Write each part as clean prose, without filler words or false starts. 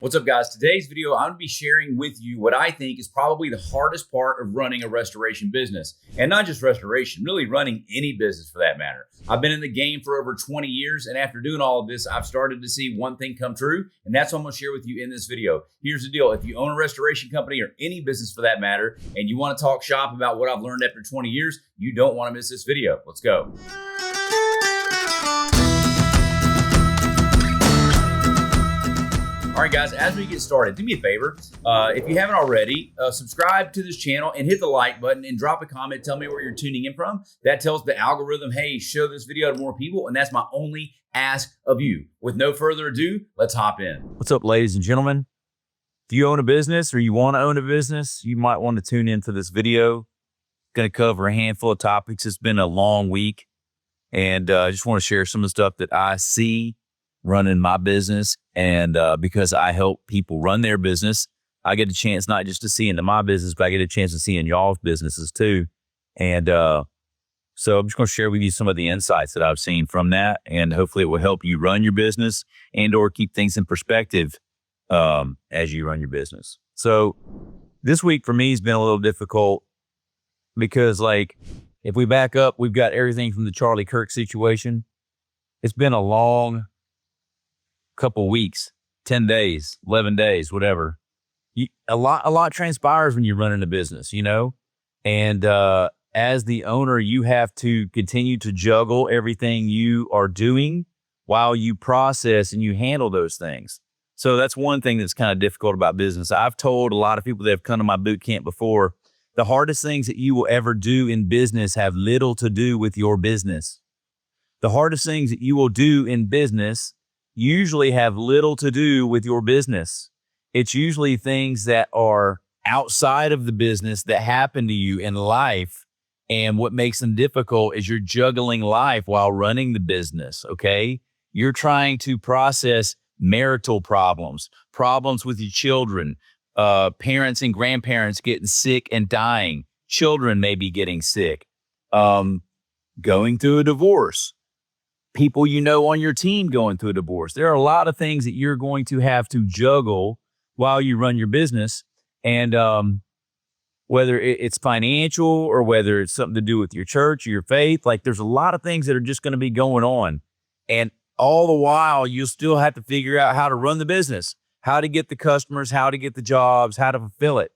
What's up, guys? Today's video, I'm going to be sharing with you what I think is probably the hardest part of running a restoration business. And not just restoration, really running any business for that matter. I've been in the game for over 20 years, and after doing all of this, I've started to see one thing come true, and that's what I'm going to share with you in this video. Here's the deal. If you own a restoration company or any business for that matter, and you want to talk shop about what I've learned after 20 years, you don't want to miss this video. Let's go. All right, guys, as we get started, do me a favor. If you haven't already, subscribe to this channel and hit the like button and drop a comment. Tell me where you're tuning in from. That tells the algorithm, hey, show this video to more people. And that's my only ask of you. With no further ado, let's hop in. What's up, ladies and gentlemen? If you own a business or you want to own a business, you might want to tune in for this video. Going to cover a handful of topics. It's been a long week. And I just want to share some of the stuff that I see running my business. And because I help people run their business, I get a chance not just to see into my business, but I get a chance to see in y'all's businesses too. And so I'm just going to share with you some of the insights that I've seen from that. And hopefully it will help you run your business and or keep things in perspective as you run your business. So this week for me has been a little difficult because, like, if we back up, we've got everything from the Charlie Kirk situation. It's been a long couple weeks, 10 days, 11 days, whatever. A lot transpires when you're running a business, you know? And as the owner, you have to continue to juggle everything you are doing while you process and you handle those things. So that's one thing that's kind of difficult about business. I've told a lot of people that have come to my boot camp before, the hardest things that you will ever do in business have little to do with your business. The hardest things that you will do in business usually have little to do with your business. It's usually things that are outside of the business that happen to you in life. And what makes them difficult is you're juggling life while running the business, okay? You're trying to process marital problems, problems with your children, parents and grandparents getting sick and dying, children maybe getting sick, going through a divorce, people you know on your team going through a divorce. There are a lot of things that you're going to have to juggle while you run your business. And whether it's financial or whether it's something to do with your church or your faith, like there's a lot of things that are just going to be going on. And all the while, you'll still have to figure out how to run the business, how to get the customers, how to get the jobs, how to fulfill it.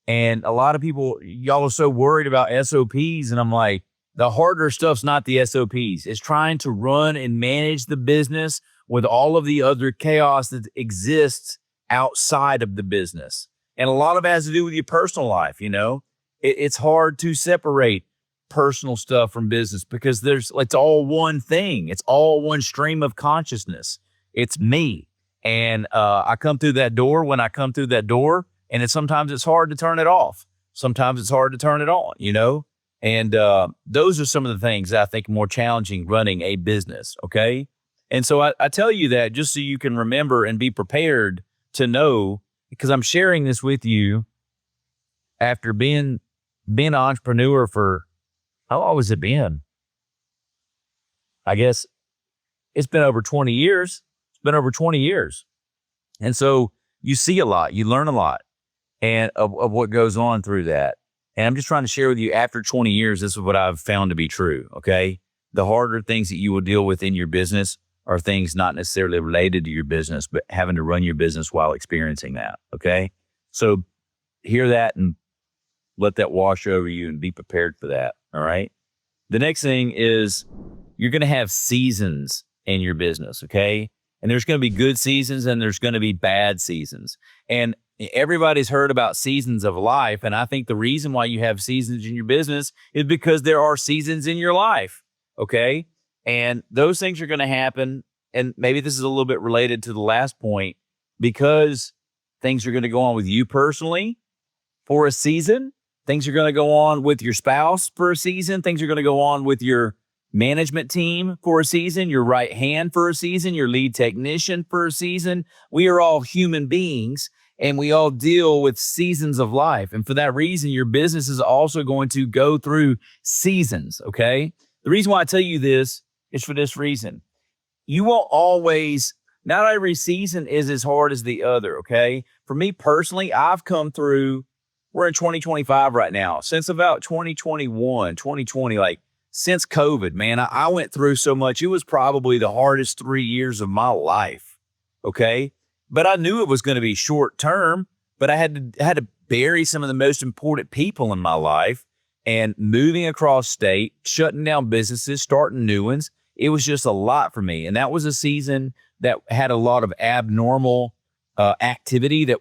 And a lot of people, y'all are so worried about SOPs. And I'm like, the harder stuff's not the SOPs. It's trying to run and manage the business with all of the other chaos that exists outside of the business. And a lot of it has to do with your personal life, you know? It's hard to separate personal stuff from business because it's all one thing. It's all one stream of consciousness. It's me. And I come through that door when I come through that door, and sometimes it's hard to turn it off. Sometimes it's hard to turn it on, you know? And those are some of the things that I think are more challenging running a business, okay? And so I tell you that just so you can remember and be prepared to know, because I'm sharing this with you after being an entrepreneur for, how long has it been? I guess it's been over 20 years. It's been over 20 years. And so you see a lot, you learn a lot and of what goes on through that. And I'm just trying to share with you, after 20 years, this is what I've found to be true, okay? The harder things that you will deal with in your business are things not necessarily related to your business, but having to run your business while experiencing that, okay? So hear that and let that wash over you and be prepared for that, all right? The next thing is you're going to have seasons in your business, okay? And there's going to be good seasons and there's going to be bad seasons. And everybody's heard about seasons of life. And I think the reason why you have seasons in your business is because there are seasons in your life. Okay. And those things are going to happen. And maybe this is a little bit related to the last point, because things are going to go on with you personally for a season. Things are going to go on with your spouse for a season. Things are going to go on with your management team for a season, your right hand for a season, your lead technician for a season. We are all human beings. And we all deal with seasons of life. And for that reason, your business is also going to go through seasons, okay? The reason why I tell you this is for this reason. You won't always Not every season is as hard as the other, okay? For me personally, I've come through, we're in 2025 right now. Since about 2021, 2020, like since COVID, man, I went through so much. It was probably the hardest 3 years of my life, okay? But I knew it was going to be short term, but I had to bury some of the most important people in my life, and moving across state, shutting down businesses, starting new ones. It was just a lot for me. And that was a season that had a lot of abnormal activity that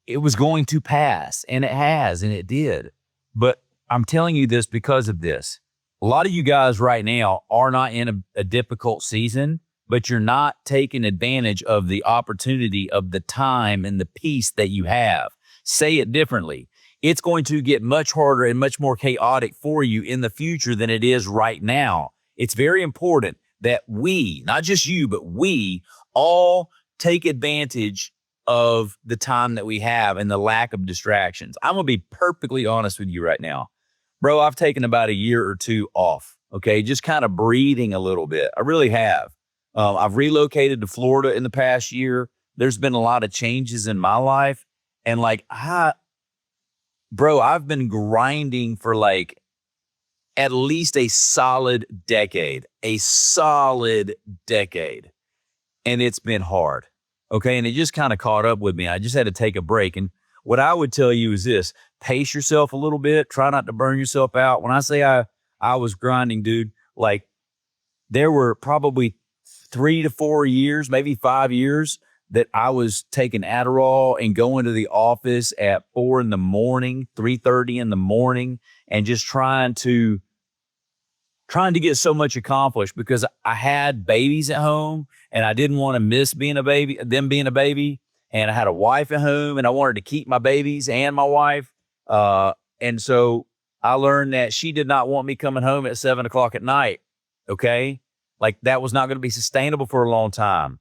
it was going to pass, and it has, and it did. But I'm telling you this because of this. A lot of you guys right now are not in a difficult season, but you're not taking advantage of the opportunity of the time and the peace that you have. Say it differently. It's going to get much harder and much more chaotic for you in the future than it is right now. It's very important that we, not just you, but we all take advantage of the time that we have and the lack of distractions. I'm going to be perfectly honest with you right now. Bro, I've taken about a year or two off, okay? Just kind of breathing a little bit. I really have. I've relocated to Florida in the past year. There's been a lot of changes in my life. And like, I've been grinding for like at least a solid decade. And it's been hard, okay? And it just kind of caught up with me. I just had to take a break. And what I would tell you is this: pace yourself a little bit. Try not to burn yourself out. When I say I was grinding, dude, like there were probably 3 to 4 years, maybe 5 years that I was taking Adderall and going to the office at 4 in the morning, 3:30 in the morning, and just trying to get so much accomplished because I had babies at home and I didn't want to miss them being a baby. And I had a wife at home and I wanted to keep my babies and my wife. And so I learned that she did not want me coming home at 7 o'clock at night. Okay. Like that was not going to be sustainable for a long time.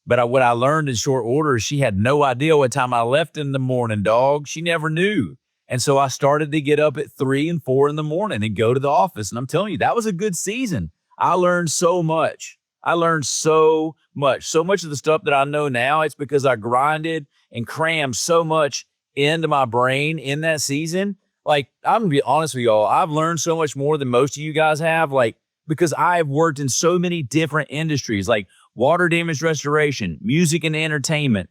But what I learned in short order is she had no idea what time I left in the morning, dog. She never knew. And so I started to get up at 3 and 4 in the morning and go to the office. And I'm telling you, that was a good season. I learned so much. So much of the stuff that I know now, it's because I grinded and crammed so much into my brain in that season. Like, I'm going to be honest with y'all. I've learned so much more than most of you guys have, like, because I've worked in so many different industries, like water damage restoration, music and entertainment,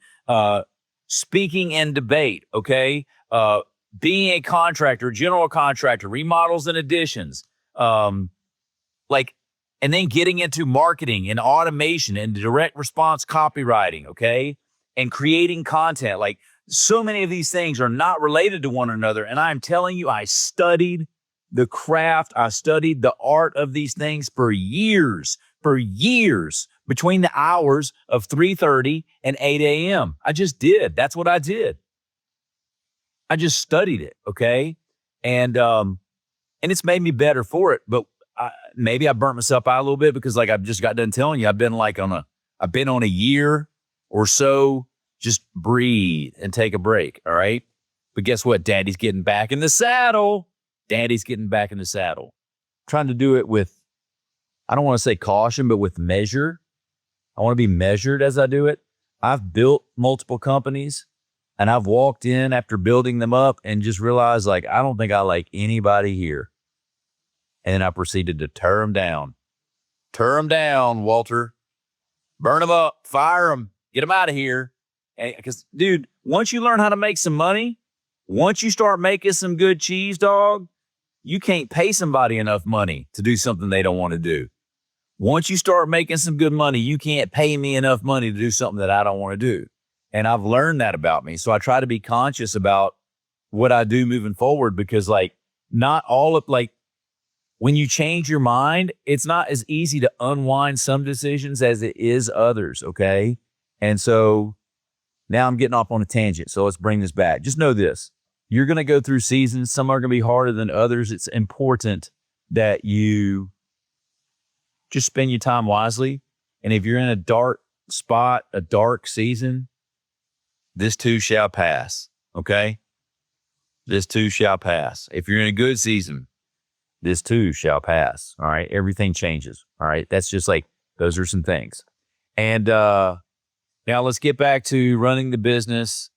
speaking and debate, okay? Being a contractor, general contractor, remodels and additions, and then getting into marketing and automation and direct response copywriting, okay? And creating content. Like, so many of these things are not related to one another. And I'm telling you, I studied the craft. I studied the art of these things for years, between the hours of 3:30 and 8 a.m. I just did. That's what I did. I just studied it, okay? And it's made me better for it. But maybe I burnt myself out a little bit because, like, I've just got done telling you, I've been on a year or so. Just breathe and take a break, all right? But guess what? Daddy's getting back in the saddle. Trying to do it with, I don't want to say caution, but with measure. I want to be measured as I do it. I've built multiple companies. And I've walked in after building them up and just realized, like, I don't think I like anybody here. And then I proceeded to tear them down. Tear them down, Walter. Burn them up. Fire them. Get them out of here. Because, dude, once you learn how to make some money, once you start making some good cheese, dog, you can't pay somebody enough money to do something they don't want to do. Once you start making some good money, you can't pay me enough money to do something that I don't want to do. And I've learned that about me. So I try to be conscious about what I do moving forward because, like, not all of, like, when you change your mind, it's not as easy to unwind some decisions as it is others, okay? And so now I'm getting off on a tangent. So let's bring this back. Just know this. You're going to go through seasons. Some are going to be harder than others. It's important that you just spend your time wisely. And if you're in a dark spot, a dark season, this too shall pass, okay? This too shall pass. If you're in a good season, this too shall pass, all right? Everything changes, all right? That's just like, those are some things. And now let's get back to running the business.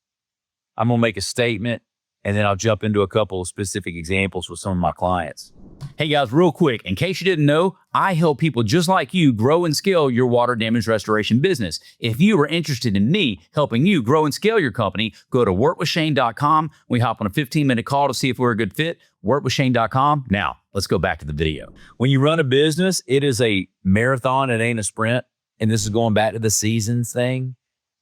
I'm going to make a statement, and then I'll jump into a couple of specific examples with some of my clients. Hey guys, real quick, in case you didn't know, I help people just like you grow and scale your water damage restoration business. If you are interested in me helping you grow and scale your company, go to workwithshane.com. We hop on a 15-minute call to see if we're a good fit. Workwithshane.com. Now, let's go back to the video. When you run a business, it is a marathon. It ain't a sprint. And this is going back to the seasons thing.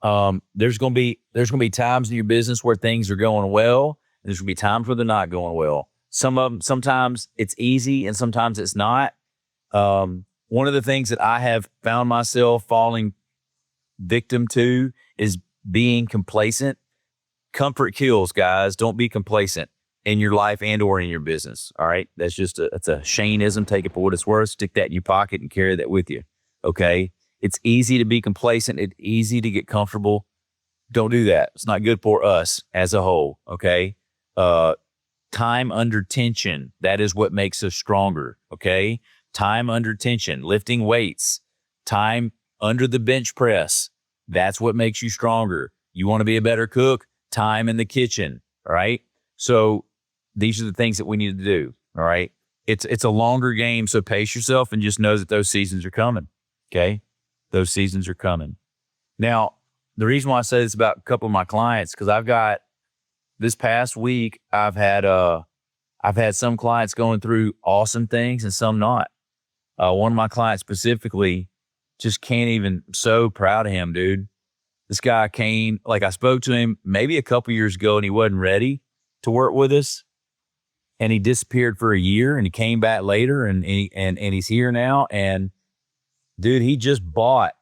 There's going to be times in your business where things are going well. And there's going to be times where they're not going well. Sometimes it's easy and sometimes it's not. One of the things that I have found myself falling victim to is being complacent. Comfort kills, guys. Don't be complacent in your life and or in your business. All right. That's it's a Shaneism. Take it for what it's worth. Stick that in your pocket and carry that with you. Okay. It's easy to be complacent. It's easy to get comfortable. Don't do that. It's not good for us as a whole. Okay. Time under tension. That is what makes us stronger. Okay. Time under tension, lifting weights, time under the bench press. That's what makes you stronger. You want to be a better cook? Time in the kitchen. All right. So these are the things that we need to do. All right. It's a longer game. So pace yourself and just know that those seasons are coming. Okay. Those seasons are coming. Now, the reason why I say this about a couple of my clients, because I've got this past week, I've had some clients going through awesome things and some not. One of my clients specifically, just can't even, so proud of him, dude. This guy came, like I spoke to him maybe a couple years ago and he wasn't ready to work with us. And he disappeared for a year and he came back later and he's here now. And dude, he bought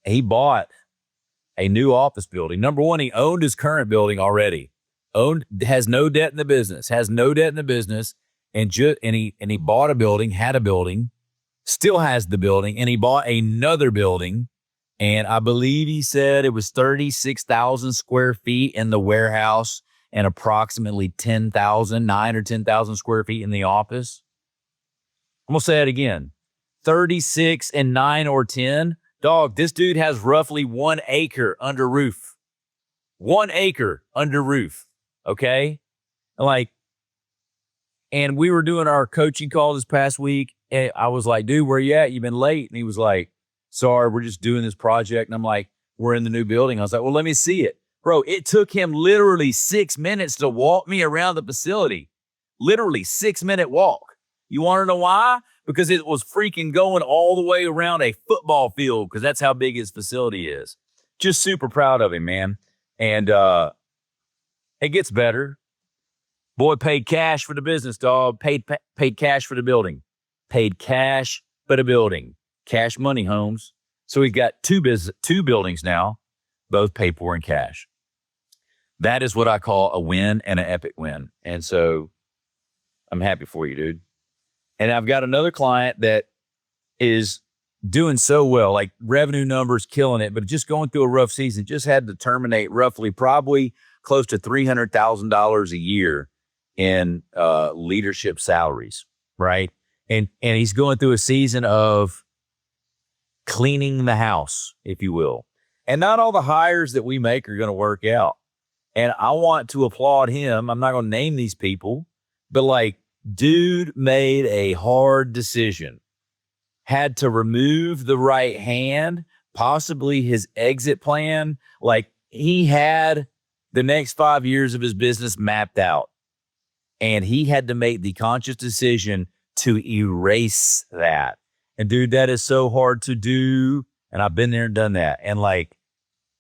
a new office building. Number one, he owned his current building already. Has no debt in the business, and he bought a building, had a building, still has the building, and he bought another building. And I believe he said it was 36,000 square feet in the warehouse and approximately 9 or 10,000 square feet in the office. I'm going to say it again. 36 and 9 or 10. Dog, this dude has roughly 1 acre under roof. 1 acre under roof. Okay. And we were doing our coaching call this past week. And I was like, dude, where you at? You've been late. And he was like, sorry, we're just doing this project. And I'm like, we're in the new building. I was like, well, let me see it. Bro, it took him literally 6 minutes to walk me around the facility. Literally 6-minute walk. You want to know why? Because it was freaking going all the way around a football field, because that's how big his facility is. Just super proud of him, man. And it gets better. Boy paid cash for the business, dog. Paid cash for the building. Paid cash for the building. Cash money, Holmes. So we've got two buildings now, both paid for in cash. That is what I call a win and an epic win. And so I'm happy for you, dude. And I've got another client that is doing so well, like revenue numbers killing it, but just going through a rough season, just had to terminate roughly probably close to $300,000 a year in leadership salaries, right? And he's going through a season of cleaning the house, if you will. And not all the hires that we make are going to work out. And I want to applaud him. I'm not going to name these people, but like, dude made a hard decision. Had to remove the right hand, possibly his exit plan. Like, he had the next 5 years of his business mapped out. And he had to make the conscious decision to erase that. And dude, that is so hard to do. And I've been there and done that. And I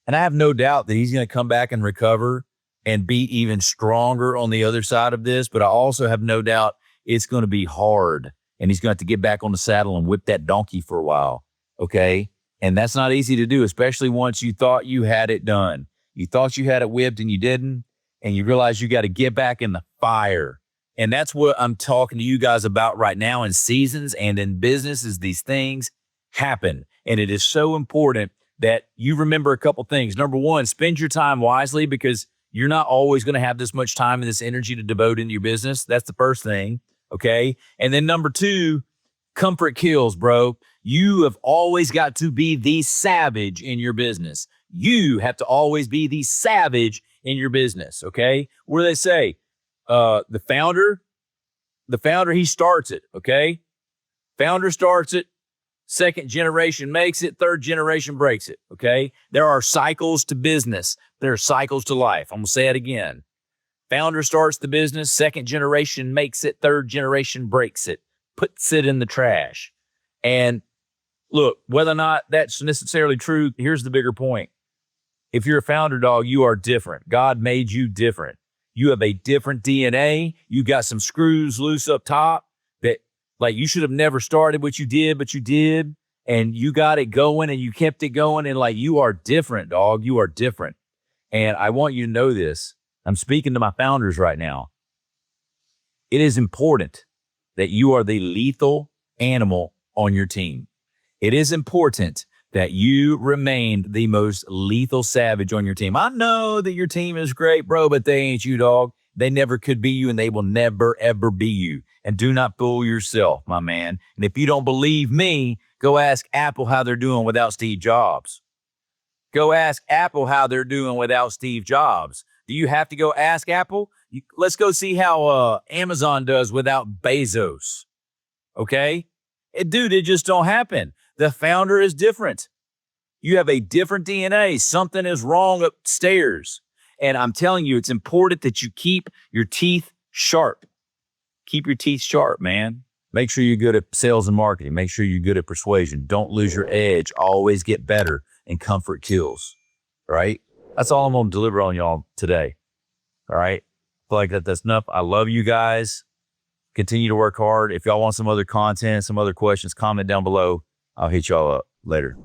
have no doubt that he's going to come back and recover and be even stronger on the other side of this. But I also have no doubt it's going to be hard. And he's going to have to get back on the saddle and whip that donkey for a while. Okay. And that's not easy to do, especially once you thought you had it done. You thought you had it whipped and you didn't. And you realize you got to get back in the fire. And that's what I'm talking to you guys about right now in seasons and in business, is these things happen. And it is so important that you remember a couple things. Number one, spend your time wisely, because you're not always going to have this much time and this energy to devote into your business. That's the first thing. Okay. And then number two, Comfort kills, bro. You have always got to be the savage in your business. You have to always be the savage in your business, okay? What do they say? The founder, he starts it, okay? Founder starts it, second generation makes it, third generation breaks it, okay? There are cycles to business. There are cycles to life. I'm going to say it again. Founder starts the business, second generation makes it, third generation breaks it, puts it in the trash. And look, whether or not that's necessarily true, here's the bigger point. If you're a founder, dog, you are different. God made you different. You have a different DNA. You got some screws loose up top that, like, you should have never started what you did, but you did. And you got it going and you kept it going. And, like, you are different, dog. You are different. And I want you to know this. I'm speaking to my founders right now. It is important that you are the lethal animal on your team. It is important that you remain the most lethal savage on your team. I know that your team is great, bro, but they ain't you, dog. They never could be you, and they will never, ever be you. And do not fool yourself, my man. And if you don't believe me, go ask Apple how they're doing without Steve Jobs. Go ask Apple how they're doing without Steve Jobs. Do you have to go ask Apple? Let's go see how Amazon does without Bezos. Okay? Dude, it just don't happen. The founder is different. You have a different DNA. Something is wrong upstairs. And I'm telling you, it's important that you keep your teeth sharp. Keep your teeth sharp, man. Make sure you're good at sales and marketing. Make sure you're good at persuasion. Don't lose your edge. Always get better. And comfort kills. Right? That's all I'm going to deliver on y'all today. All right? I feel like that's enough. I love you guys. Continue to work hard. If y'all want some other content, some other questions, comment down below. I'll hit y'all up later.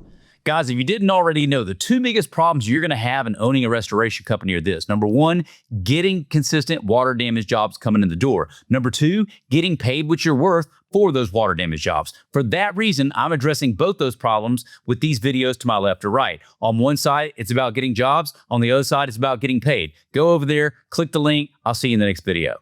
Guys, if you didn't already know, the two biggest problems you're going to have in owning a restoration company are this. Number one, getting consistent water damage jobs coming in the door. Number two, getting paid what you're worth for those water damage jobs. For that reason, I'm addressing both those problems with these videos to my left or right. On one side, it's about getting jobs. On the other side, it's about getting paid. Go over there, click the link. I'll see you in the next video.